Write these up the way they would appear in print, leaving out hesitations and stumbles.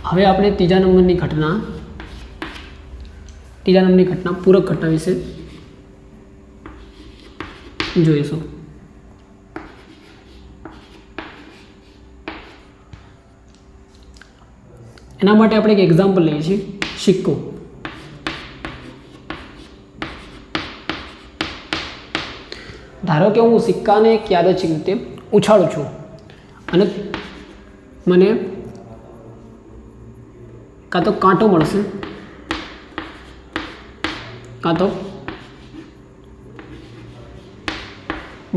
હવે આપણે ત્રીજા નંબરની ઘટના પૂરક ઘટના વિશે જોઈશું. એના માટે આપણે એક એક્ઝામ્પલ લઈએ છીએ, સિક્કો. ધારો કે હું સિક્કાને એક યાદચ્છિક રીતે ઉછાળું છું અને મને કાં તો કાંટો મળશે કાં તો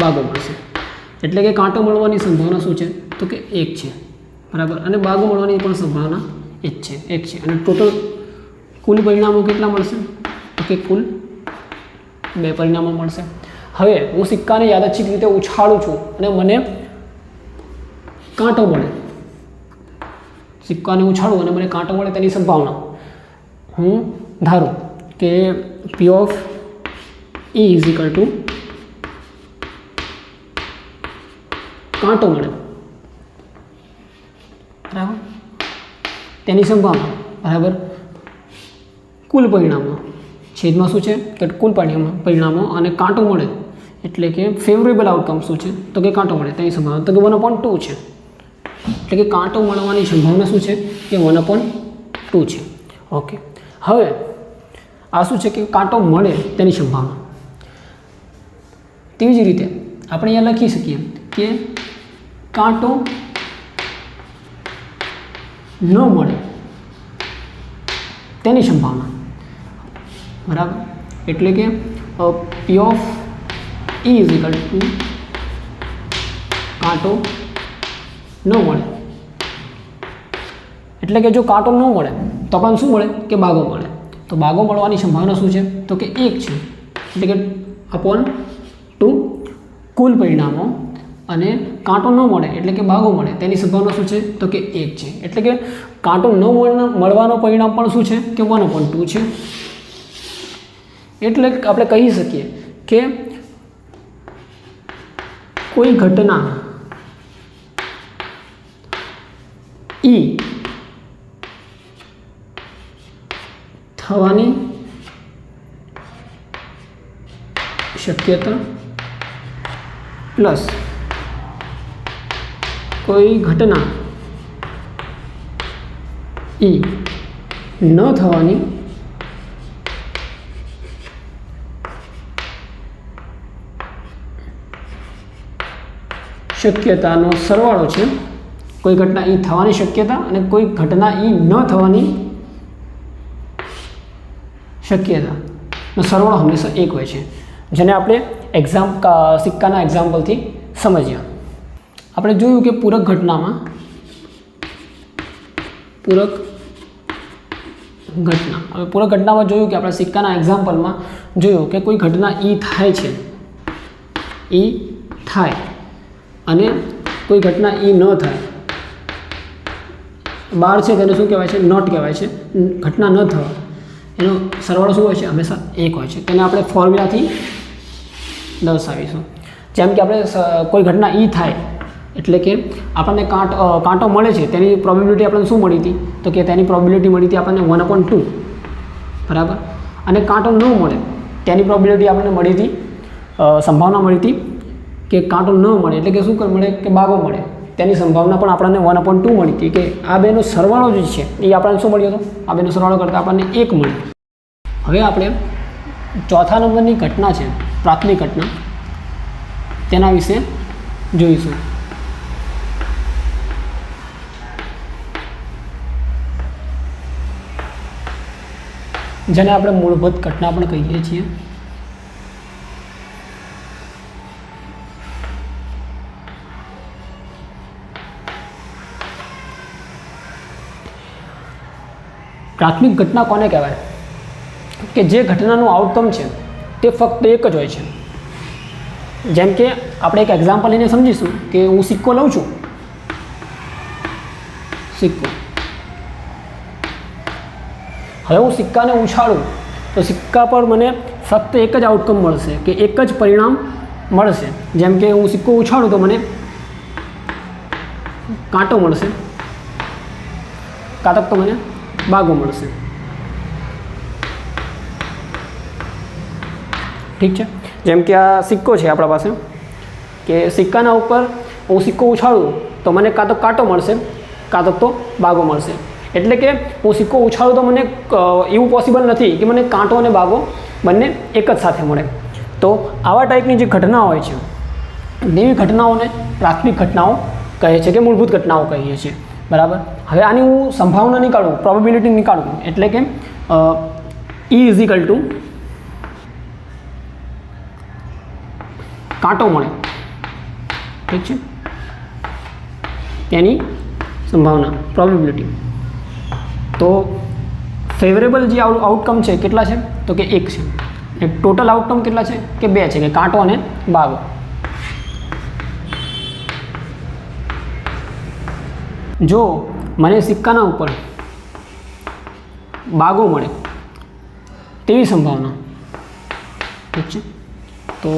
બાગો મળશે. એટલે કે કાંટો મળવાની સંભાવના શું છે તો કે 1 છે, બરાબર, અને બાગો મળવાની પણ સંભાવના 1 છે. અને ટોટલ કુલ પરિણામો કેટલા મળશે તો કે કુલ 2 પરિણામો મળશે. હવે હું સિક્કાને યાદચ્છિક રીતે ઉછાળું છું અને મને કાંટો મળે, સિક્કાને ઉછાળું અને મને કાંટો મળે તેની સંભાવના હું ધારું કે P of E is equal to કાંટો મળે, બરાબર, તેની સંભાવના બરાબર કુલ પરિણામો છેદમાં શું છે કે કુલ પરિણામો અને કાંટો મળે એટલે કે ફેવરેબલ આઉટકમ શું છે તો કે કાંટો મળે તેની સંભાવના તો કે 1/2 છે. એટલે કે કાંટો મળવાની સંભાવના શું છે કે 1/2 છે. ઓકે, હવે આ શું છે કે કાંટો મળે તેની સંભાવના. તેવી જ રીતે આપણે અહીંયા લખી શકીએ કે કાંટો ન મળે તેની સંભાવના, બરાબર. એટલે કે P of E is equal to કાંટો ન મળે. એટલે કે જો કાંટો ન મળે તો આપણને શું મળે કે બાગો મળે. તો બાગો મળવાની સંભાવના શું છે તો કે 1 છે. એટલે કે /2 કુલ પરિણામો અને કાંટો ન મળે એટલે કે બાગો મળે તેની સંભાવના શું છે તો કે 1 છે. એટલે કે કાંટો ન મળવાનો પરિણામ પણ શું છે કે 1/2 છે. એટલે આપણે કહી શકીએ કે કોઈ ઘટના E થવાની શક્યતા પ્લસ કોઈ ઘટના E ન થવાની શક્યતાનો સરવાળો છે. કોઈ ઘટના E થવાની શક્યતા અને કોઈ ઘટના E ન થવાની શક્યતાનો સરવાળો હંમેશા 1 હોય છે. જેને આપણે સિક્કાના એક્ઝામ્પલથી સમજ્યા. આપણે જોયું કે પૂરક ઘટના હવે પૂરક ઘટનામાં જોયું કે આપણે સિક્કાના એક્ઝામ્પલમાં જોયું કે કોઈ ઘટના E થાય અને કોઈ ઘટના E ન થાય, બહાર છે તેને શું કહેવાય છે નોટ કહેવાય છે. ઘટના ન થવા એનો સરવાળો શું હોય છે હંમેશા 1 હોય છે. તેને આપણે ફોર્મ્યુલાથી દર્શાવીશું. જેમ કે આપણે કોઈ ઘટના E થાય એટલે કે આપણને કાંટો મળે છે તેની પ્રોબેબિલિટી આપણને શું મળી હતી તો કે તેની પ્રોબેબિલિટી મળી હતી આપણને 1/2, બરાબર. અને કાંટો ન મળે તેની પ્રોબેબિલિટી આપણને મળી હતી, સંભાવના મળી હતી કે કાંટો ન મળે એટલે કે શું મળે કે બાગો મળે તેની સંભાવના પણ આપણને 1/2 મળી હતી. કે આ બેનો સરવાળો જે છે એ આપણને શું મળ્યો હતો, આ બેનો સરવાળો કરતાં આપણને 1 મળ્યો. હવે આપણે ચોથા નંબરની ઘટના છે પ્રાથમિક ઘટના, તેના વિશે જોઈશું. જેને આપણે મૂળભૂત ઘટના પણ કહીએ છીએ. પ્રાથમિક ઘટના કોને કહેવાય કે જે ઘટનાનું આઉટકમ છે તે ફક્ત એક જ હોય છે. જેમ કે આપણે એક એક્ઝામ્પલ લઈને સમજીશું કે હું સિક્કો લઉં છું, હવે હું સિક્કાને ઉછાળું તો સિક્કા પર મને ફક્ત એક જ આઉટકમ મળશે કે એક જ પરિણામ મળશે. જેમ કે હું સિક્કો ઉછાળું તો મને કાંટો મળશે કાં તો મને બાગો મળશે. ઠીક છે. જેમ કે આ સિક્કો છે આપણા પાસે, કે સિક્કાના ઉપર હું સિક્કો ઉછાળું તો મને કાં તો કાંટો મળશે, કાં તો બાગો મળશે. એટલે કે હું સિક્કો ઉછાળું તો મને એવું પોસિબલ નથી કે મને કાંટો અને બાગો બંને એક જ સાથે મળે. તો આવા ટાઈપની જે ઘટના હોય છે એવી ઘટનાઓને પ્રાથમિક ઘટનાઓ કહે છે કે મૂળભૂત ઘટનાઓ કહીએ છીએ. બરાબર. હવે આની હું સંભાવના નીકાળું, પ્રોબેબિલિટી નીકાળું, એટલે કે E = કાંટો મળે. ઠીક છે, તેની સંભાવના, પ્રોબેબિલિટી. તો ફેવરેબલ જે આઉટકમ છે કેટલા છે તો કે 1 છે. અને ટોટલ આઉટકમ કેટલા છે કે 2 છે, કે કાંટો અને બાગો. જો મને સિક્કાના ઉપર બાગો મળે તેવી સંભાવના. ઠીક છે, તો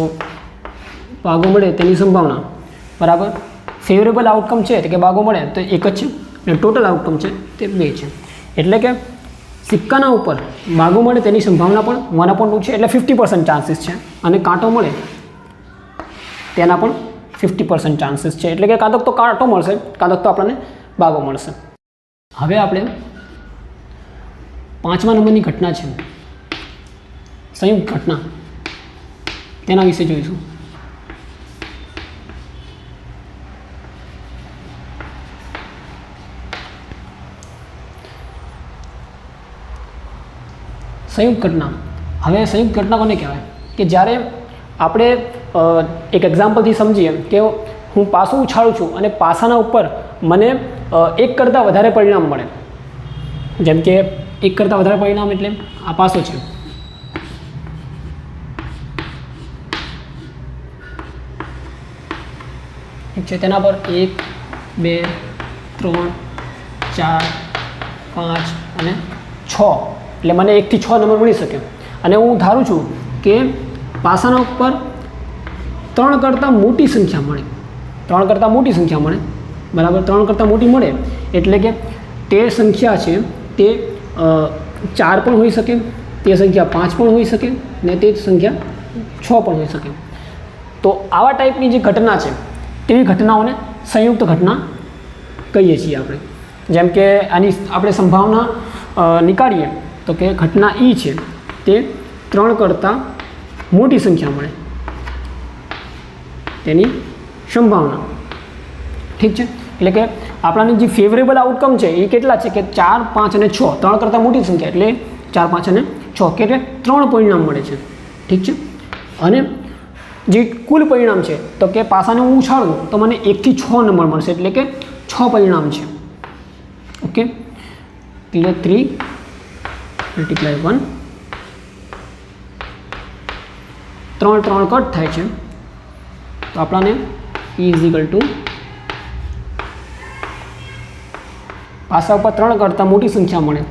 બાગો મળે તેની સંભાવના, બરાબર. ફેવરેબલ આઉટકમ છે કે બાગો મળે તો 1 જ છે, અને ટોટલ આઉટકમ છે તે 2 છે. એટલે કે સિક્કાના ઉપર બાગો મળે તેની સંભાવના પણ 1/2 છે, એટલે 50% ચાન્સીસ છે. અને કાંટો મળે તેના પણ 50% ચાન્સીસ છે. એટલે કે કાં તો કાંટો મળશે, કાં તો આપણને બાગો મળશે. હવે આપણે 5મા નંબરની ઘટના છે સંયુક્ત ઘટના, તેના વિશે જોઈશું. સંયુક્ત ઘટના. હવે સંયુક્ત ઘટના કોને કહેવાય કે જ્યારે આપણે એક એક્ઝામ્પલથી સમજીએ કે હું પાસું ઉછાળું છું અને પાસાના ઉપર મને 1 કરતાં વધારે પરિણામ મળે. જેમ કે 1 કરતાં વધારે પરિણામ એટલે આ પાસો છે, ઠીક છે, તેના પર 1, 2, 3, 4, 5 અને 6, એટલે મને 1 થી 6 નંબર મળી શકે. અને હું ધારું છું કે પાસાના ઉપર 3 કરતાં મોટી સંખ્યા મળે, 3 કરતાં મોટી સંખ્યા મળે, બરાબર. 3 કરતાં મોટી મળે એટલે કે તે સંખ્યા છે તે 4 પણ હોઈ શકે, તે સંખ્યા 5 પણ હોઈ શકે, ને તે સંખ્યા 6 પણ હોઈ શકે. તો આવા ટાઈપની જે ઘટના છે તેવી ઘટનાઓને સંયુક્ત ઘટના કહીએ છીએ આપણે. જેમ કે આની આપણે સંભાવના નીકાળીએ તો કે ઘટના E છે તે 3 કરતાં મોટી સંખ્યા મળે તેની સંભાવના. ઠીક છે, એટલે કે આપણાની જે ફેવરેબલ આઉટકમ છે એ કેટલા છે કે 4, 5 અને 6, 3 કરતાં મોટી સંખ્યા એટલે 4, 5 અને 6, કે એટલે 3 પરિણામ મળે છે. ઠીક છે. અને જે કુલ પરિણામ છે તો કે પાસાને હું ઉછાળું તો મને 1 થી 6 નંબર મળશે, એટલે કે 6 પરિણામ છે. ઓકે, એટલે 3 × 1, 3 કટ થાય છે. તો આપણાને E = પાસા ઉપર 3 કરતાં મોટી સંખ્યા મળે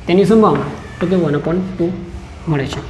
તેની સંભાવના તો કે 1/2 મળે છે.